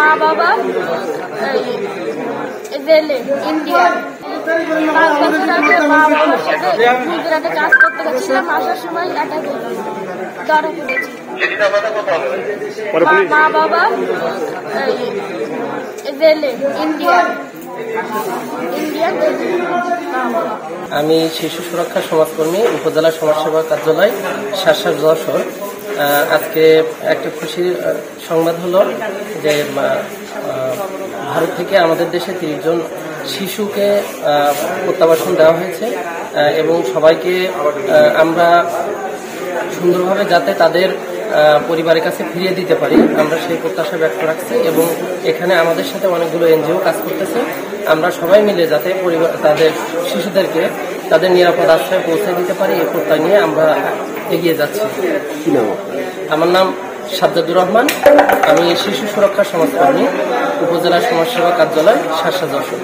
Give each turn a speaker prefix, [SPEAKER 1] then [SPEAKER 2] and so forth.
[SPEAKER 1] মা বাবা রেলে ইন্ডিয়া 5 বছর আগে মা বাবার সাথে গুজরাটে কাজ করতে গেছিলাম। আসার সময় অ্যাটাক হলো, ধরা পড়েছি। মা বাবা রেলে ইন্ডিয়া।
[SPEAKER 2] আমি শিশু সুরক্ষা সমাজকর্মী, উপজেলা সমাজসেবা কার্যালয় শাসা যশোর। আজকে একটা খুশির সংবাদ হলো যে ভারত থেকে আমাদের দেশে 30 জন শিশুকে প্রত্যাবাসন দেওয়া হয়েছে এবং সবাইকে আমরা সুন্দরভাবে যাতে তাদের পরিবারের কাছে ফিরিয়ে দিতে পারি আমরা সেই প্রত্যাশা ব্যক্ত রাখছি এবং এখানে আমাদের সাথে অনেকগুলো এনজিও কাজ করতেছে। আমরা সবাই মিলে যাতে তাদের শিশুদেরকে তাদের নিরাপদ আশ্রয়ে পৌঁছে দিতে পারি এই প্রত্যয় নিয়ে আমরা এগিয়ে যাচ্ছি। আমার নাম সাজ্জাদুর রহমান, আমি শিশু সুরক্ষা সমাজকর্মী, উপজেলা সমাজসেবা কার্যালয় শাসা যশোর।